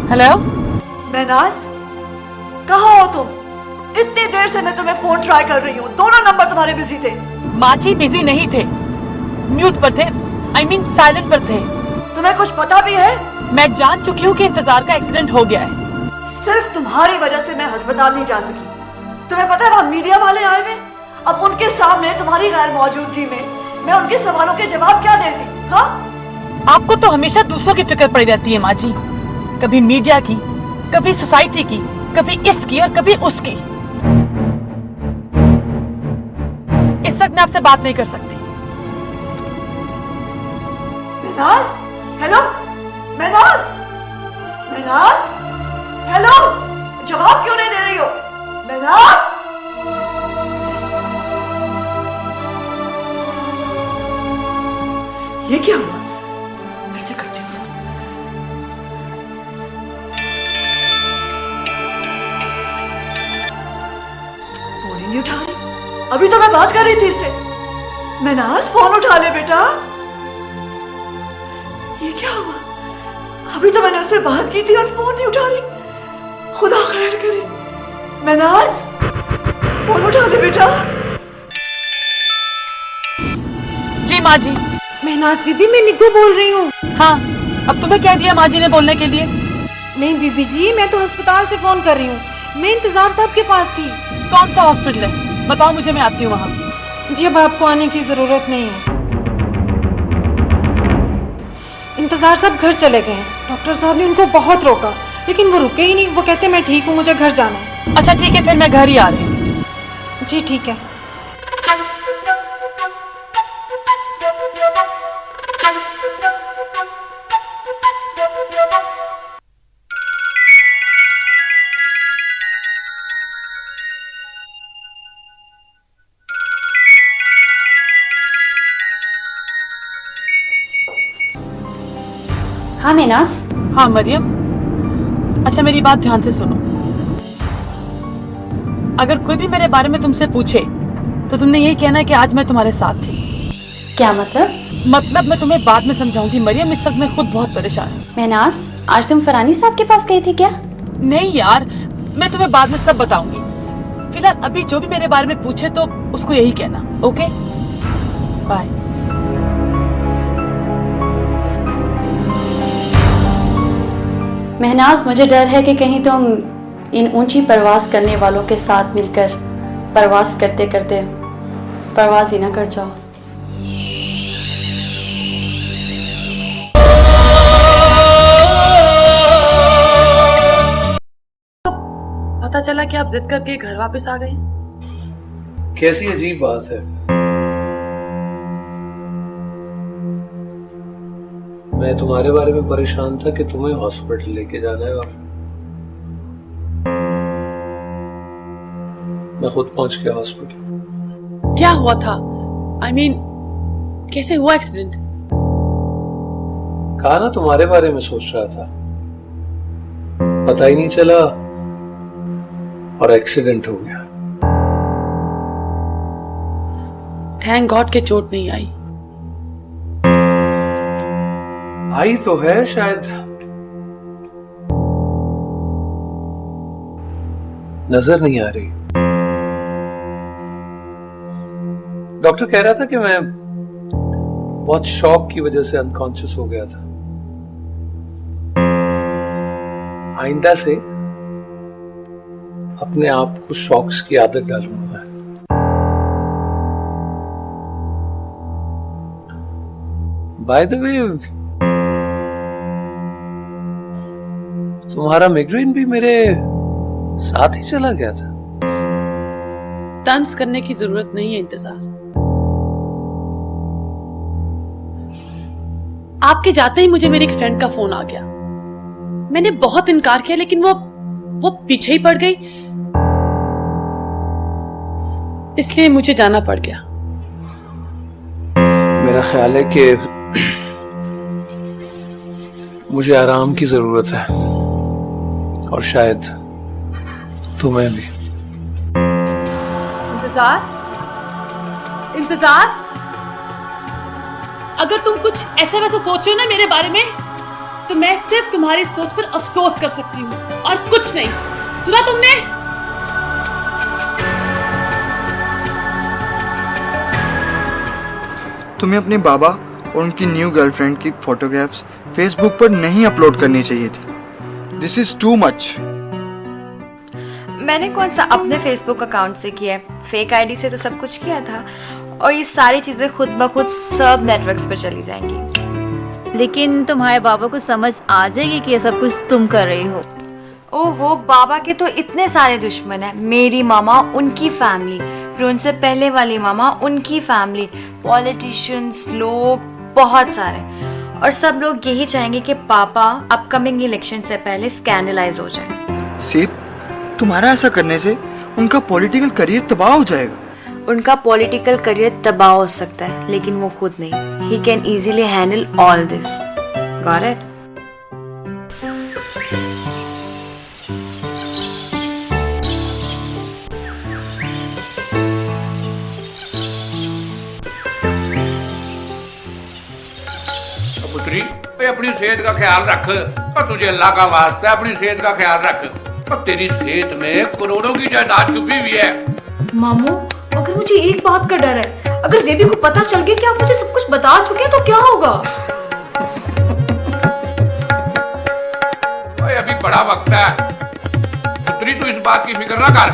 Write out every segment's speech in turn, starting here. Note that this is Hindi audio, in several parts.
हेलो महनाज, कहाँ हो तुम? इतनी देर से मैं तुम्हें फोन ट्राई कर रही हूँ, दोनों नंबर तुम्हारे बिजी थे। माँ जी बिजी नहीं थे, म्यूट पर थे, आई मीन साइलेंट पर थे। तुम्हें कुछ पता भी है? मैं जान चुकी हूँ कि इंतजार का एक्सीडेंट हो गया है। सिर्फ तुम्हारी वजह से मैं अस्पताल नहीं जा सकी। तुम्हें पता है वहाँ मीडिया वाले आए हुए, अब उनके सामने तुम्हारी गैर मौजूदगी में मैं उनके सवालों के जवाब क्या देती? हाँ, आपको तो हमेशा दूसरों की फिक्र पड़ी रहती है माँ जी, कभी मीडिया की, कभी सोसाइटी की, कभी इसकी और कभी उसकी। इस वक्त मैं आपसे बात नहीं कर सकती। महनाज, हेलो महनाज, महनाज, हेलो, जवाब क्यों नहीं दे रही हो? महनाज, ये क्या हुआ? फिर से करती हूँ फोन। फोन ही नहीं उठा रही। अभी तो मैं बात कर रही थी इससे। महनाज, फोन उठा ले बेटा। ये क्या हुआ? अभी तो मैंने उससे बात की थी और फोन नहीं उठा रही। खुदा खैर करे। महनाज, फोन उठा ले बेटा। जी माँ जी। महनाज बीबी, मैं निग्गू बोल रही हूँ। हाँ, अब तुम्हें कह दिया माँ जी ने बोलने के लिए? नहीं बीबी जी, मैं तो अस्पताल से फोन कर रही हूँ। मैं इंतजार साहब के पास थी। कौन सा हॉस्पिटल है बताओ मुझे, मैं आती हूँ वहाँ। जी अब आपको आने की जरूरत नहीं है। इंतजार साहब घर चले गए हैं। डॉक्टर साहब ने उनको बहुत रोका, लेकिन वो रुके ही नहीं। वो कहते मैं ठीक हूँ, मुझे घर जाना है। अच्छा ठीक है, फिर मैं घर ही आ रही हूँ। जी ठीक है। हाँ महनाज। हाँ मरियम, अच्छा मेरी बात ध्यान से सुनो। अगर कोई भी मेरे बारे में तुमसे पूछे तो तुमने यही कहना है कि आज मैं तुम्हारे साथ थी। क्या मतलब? मतलब मैं तुम्हें बाद में समझाऊंगी मरियम, इस वक्त मैं खुद बहुत परेशान हूँ। महनाज, आज तुम फरानी साहब के पास गई थी क्या? नहीं यार, मैं तुम्हें बाद में सब बताऊंगी। फिलहाल अभी जो भी मेरे बारे में पूछे तो उसको यही कहना। Okay bye. महनाज, मुझे डर है कि कहीं तुम इन ऊंची परवाज करने वालों के साथ मिलकर परवाज करते करते परवाज ही ना कर जाओ। पता चला कि आप जिद करके घर वापस आ गए। कैसी अजीब बात है। मैं तुम्हारे बारे में परेशान था कि तुम्हें हॉस्पिटल लेके जाना है और मैं खुद पहुंच गया हॉस्पिटल। क्या हुआ था? आई मीन, कैसे हुआ एक्सीडेंट? कहा ना तुम्हारे बारे में सोच रहा था, पता ही नहीं चला और एक्सीडेंट हो गया। थैंक गॉड के चोट नहीं आई। आई तो है शायद, नजर नहीं आ रही। डॉक्टर कह रहा था कि मैं बहुत शॉक की वजह से अनकॉन्शियस हो गया था। आइंदा से अपने आप को शॉक्स की आदत डालूंगा मैं। बाय द वे, तुम्हारा माइग्रेन भी मेरे साथ ही चला गया था। तंज करने की जरूरत नहीं है इंतजार। आपके जाते ही मुझे मेरी एक फ्रेंड का फोन आ गया। मैंने बहुत इनकार किया लेकिन वो पीछे ही पड़ गई, इसलिए मुझे जाना पड़ गया। मेरा ख्याल है कि मुझे आराम की जरूरत है और शायद तुम्हें भी। इंतजार, अगर तुम कुछ ऐसे वैसे सोच रहे हो ना मेरे बारे में तो मैं सिर्फ तुम्हारी सोच पर अफसोस कर सकती हूँ और कुछ नहीं। सुना तुमने? तुम्हें अपने बाबा और उनकी न्यू गर्लफ्रेंड की फोटोग्राफ्स फेसबुक पर नहीं अपलोड करनी चाहिए थी। This is too much. मैंने कौन सा अपने फेसबुक अकाउंट से किया है, फेक आईडी से तो सब कुछ किया था। और ये सारी चीजें खुद ब खुद सब नेटवर्क्स पर चली जाएंगी। लेकिन तुम्हारे बाबा को समझ आ जाएगी कि ये सब कुछ तुम कर रही हो। ओहो, बाबा के तो इतने सारे दुश्मन हैं। मेरी मामा, उनकी फैमिली, फिर उनसे पहले वाली मामा, उनकी फैमिली, पॉलिटिशियंस, लोग बहुत सारे। और सब लोग यही चाहेंगे कि पापा अपकमिंग इलेक्शन से पहले स्कैंडलाइज हो जाए। सीप, तुम्हारा ऐसा करने से उनका पॉलिटिकल करियर तबाह हो जाएगा। उनका पॉलिटिकल करियर तबाह हो सकता है, लेकिन वो खुद नहीं। He can easily handle all this. Got it? पुत्री, अपनी सेहत का ख्याल रख। और तुझे अल्लाह का वास्ता है, अपनी सेहत का ख्याल रख। और तेरी सेहत में करोड़ों की जायदाद छुपी हुई है। मामू, अगर मुझे एक बात का डर है, अगर जेबी को पता चल गया कि आप मुझे सब कुछ बता चुके हैं तो क्या होगा? अभी बड़ा वक्त है पुत्री, तू इस बात की फिक्र ना कर।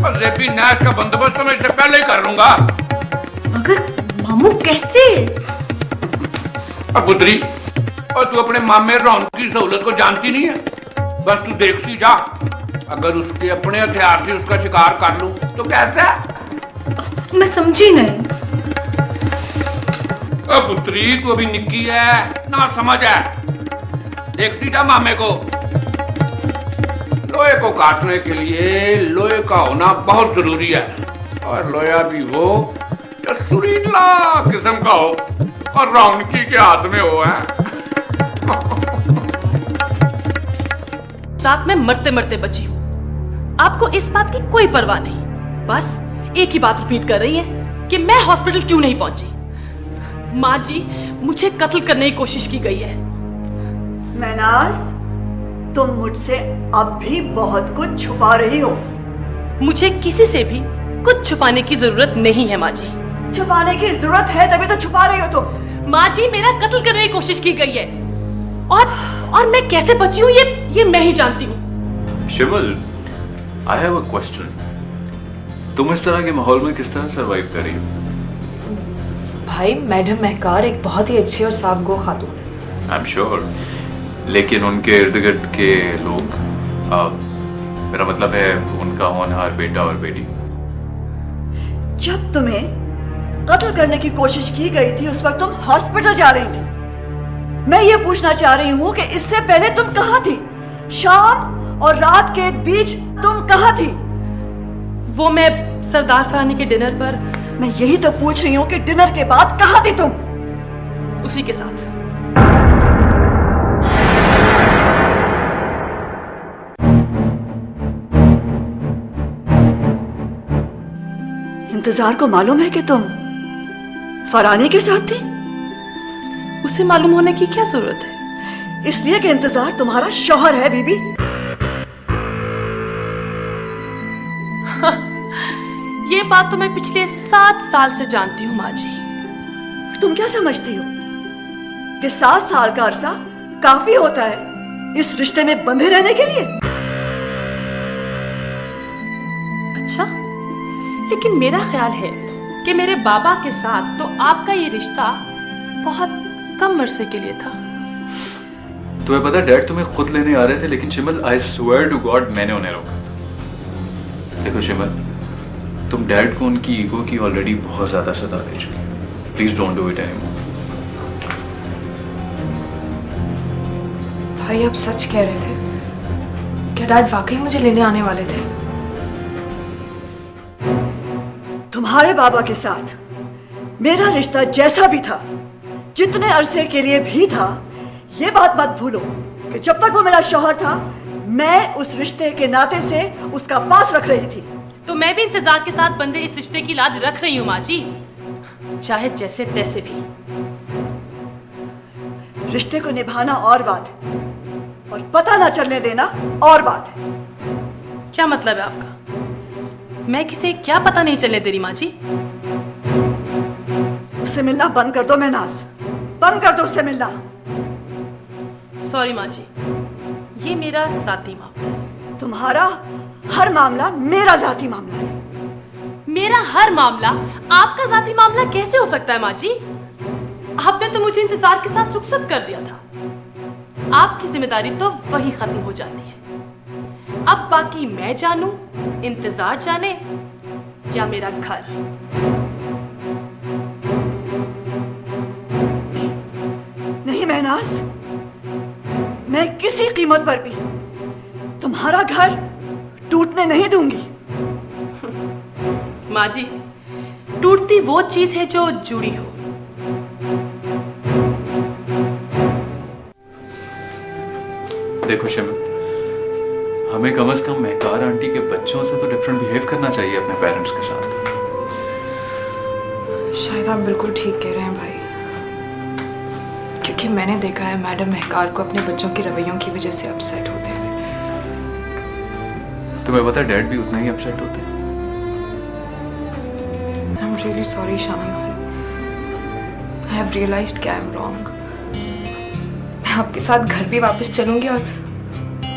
और जेबी नैश का बंदोबस्त तो मैं इससे पहले ही कर लूंगा। मगर मामू कैसे? पुत्री, और तू अपने मामे रौनक की सहूलत को जानती नहीं है। बस तू देखती जा, अगर उसके अपने हथियार से उसका शिकार कर लूं तो कैसा? मैं समझी नहीं। पुत्री, तू अभी निक्की है ना, समझ है। देखती जा मामे को। लोहे को काटने के लिए लोहे का होना बहुत जरूरी है। और लोहा भी वो जो सुरीला किस्म का हो और रौनकी के हाथ में हो। है रात में मरते मरते बची हूँ। आपको इस बात की कोई परवाह नहीं। बस एक ही बात रिपीट कर रही है कि मैं हॉस्पिटल क्यों नहीं पहुंची। माँ जी, मुझे कत्ल करने की कोशिश की गई है। महनाज, तुम मुझसे अब भी बहुत कुछ छुपा रही हो। मुझे किसी से भी कुछ छुपाने की जरूरत नहीं है माँ जी। छुपाने की जरूरत है तभी तो छुपा रही हो तुम। माँ जी, मेरा कत्ल करने की कोशिश की गई है और मैं कैसे बची हूँ ये मैं ही जानती हूँ। शिमल, आई हैव अ क्वेश्चन। तुम इस तरह के माहौल में किस तरह सरवाइव कर रही हो? भाई, मैडम महकार एक बहुत ही अच्छी और साफ़गो खातून है। आई एम श्योर, लेकिन उनके इर्द गिर्द के लोग, मेरा मतलब है उनका होनहार बेटा और बेटी। जब तुम्हें कत्ल करने की कोशिश की गई थी उस वक्त तुम हॉस्पिटल जा रही थी। मैं ये पूछना चाह रही हूँ कि इससे पहले तुम कहाँ थी? शाम और रात के बीच तुम कहाँ थी? वो मैं सरदार फरानी के डिनर पर। मैं यही तो पूछ रही हूँ कि डिनर के बाद कहाँ थी तुम? उसी के साथ। इंतजार को मालूम है कि तुम फरानी के साथ थी? उसे मालूम होने की क्या जरूरत है? इसलिए कि इंतजार तुम्हारा शौहर है बीबी। ये बात तो मैं पिछले 7 साल से जानती हूँ माँ जी। तुम क्या समझती हो कि 7 साल का अरसा काफी होता है इस रिश्ते में बंधे रहने के लिए? अच्छा, लेकिन मेरा ख्याल है कि मेरे बाबा के साथ तो आपका ये रिश्ता बहुत कम अरसे के लिए था। तुम्हें पता, डैड तुम्हें खुद लेने आ रहे थे, लेकिन शिमल, आई स्वेयर टू गॉड, मैंने उन्हें रोका। देखो शिमल, तुम डैड को उनकी ईगो की ऑलरेडी बहुत ज्यादा सता दे चुकी। Please don't do it anymore. भाई, आप सच कह रहे थे? क्या डैड वाकई मुझे लेने आने वाले थे? तुम्हारे बाबा के साथ मेरा रिश्ता जैसा भी था, जितने अरसे के लिए भी था, ये बात मत भूलो कि जब तक वो मेरा शौहर था, मैं उस रिश्ते के नाते से उसका पास रख रही थी। तो मैं भी इंतजार के साथ बंधे इस रिश्ते की लाज रख रही हूँ माँ जी, चाहे जैसे तैसे भी। रिश्ते को निभाना और बात है, और पता ना चलने देना और बात है। क्या मतलब है आपका? मैं किसे क्या पता नहीं चलने दे रही माँ जी? उससे मिलना बंद कर दो महनाज, बंद कर दो उससे मिलना। सॉरी माँ जी, ये मेरा जाती मामला है। तुम्हारा हर मामला मेरा जाती मामला है। मेरा हर मामला आपका जाती मामला कैसे हो सकता है माँ जी? आपने तो मुझे इंतजार के साथ रुखसत कर दिया था। आपकी जिम्मेदारी तो वही खत्म हो जाती है। अब बाकी मैं जानूं, इंतजार जाने या मेरा घर। नहीं महनाज, मैं किसी कीमत पर भी तुम्हारा घर टूटने नहीं दूंगी। माँ जी, टूटती वो चीज है जो जुड़ी हो। देखो शिमल, हमें कम से कम महकार आंटी के बच्चों से तो डिफरेंट बिहेव करना चाहिए अपने पेरेंट्स के साथ। शायद आप बिल्कुल ठीक कह रहे हैं भाई, क्योंकि मैंने देखा है मैडम महकार को अपने बच्चों के रवैयों की वजह से अपसेट होते हुए। तुम्हें पता है डैड भी उतना ही अपसेट होते हैं। I am really sorry Shami, I have realised कि आई एम रॉन्ग। मैं आपके साथ घर भी वापस चलूंगी और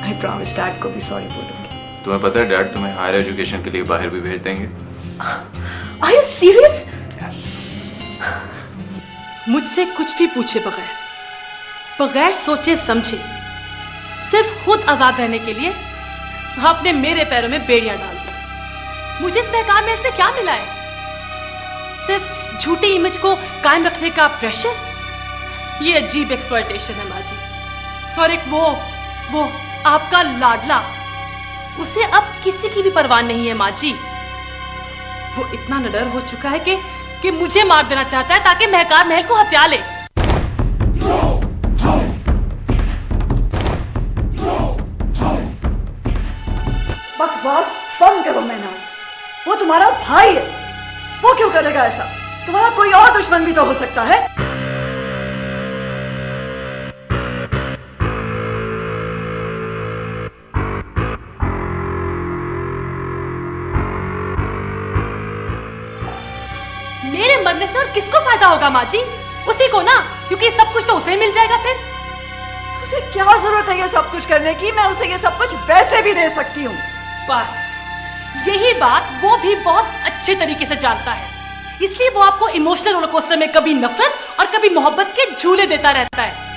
आई प्रॉमिस डैड को भी सॉरी बोलूंगी। तुम्हें पता है डैड तुम्हें हायर एजुकेशन के लिए बाहर भी भेज देंगे। Are you serious? मुझसे कुछ भी पूछे बगैर सोचे समझे, सिर्फ खुद आजाद रहने के लिए आपने मेरे पैरों में बेड़ियां डाल दी। मुझे इस महकार में से क्या मिला है? सिर्फ झूठी इमेज को कायम रखने का प्रेशर। ये अजीब एक्सप्लॉयटेशन है माँ जी। और एक वो आपका लाडला, उसे अब किसी की भी परवाह नहीं है माँ जी। वो इतना निडर हो चुका है कि मुझे मार देना चाहता है ताकि महकार महल को हत्या ले। बकवास बंद करो महनाज, वो तुम्हारा भाई है, वो क्यों करेगा ऐसा? तुम्हारा कोई और दुश्मन भी तो हो सकता है। मेरे मरने से और किसको फायदा होगा माँ जी? उसी को ना, क्योंकि सब कुछ तो उसे मिल जाएगा। फिर उसे क्या जरूरत है ये सब कुछ करने की? मैं उसे ये सब कुछ वैसे भी दे सकती हूँ। बस यही बात वो भी बहुत अच्छे तरीके से जानता है, इसलिए वो आपको इमोशनल रोलर कोस्टर में कभी नफरत और कभी मोहब्बत के झूले देता रहता है।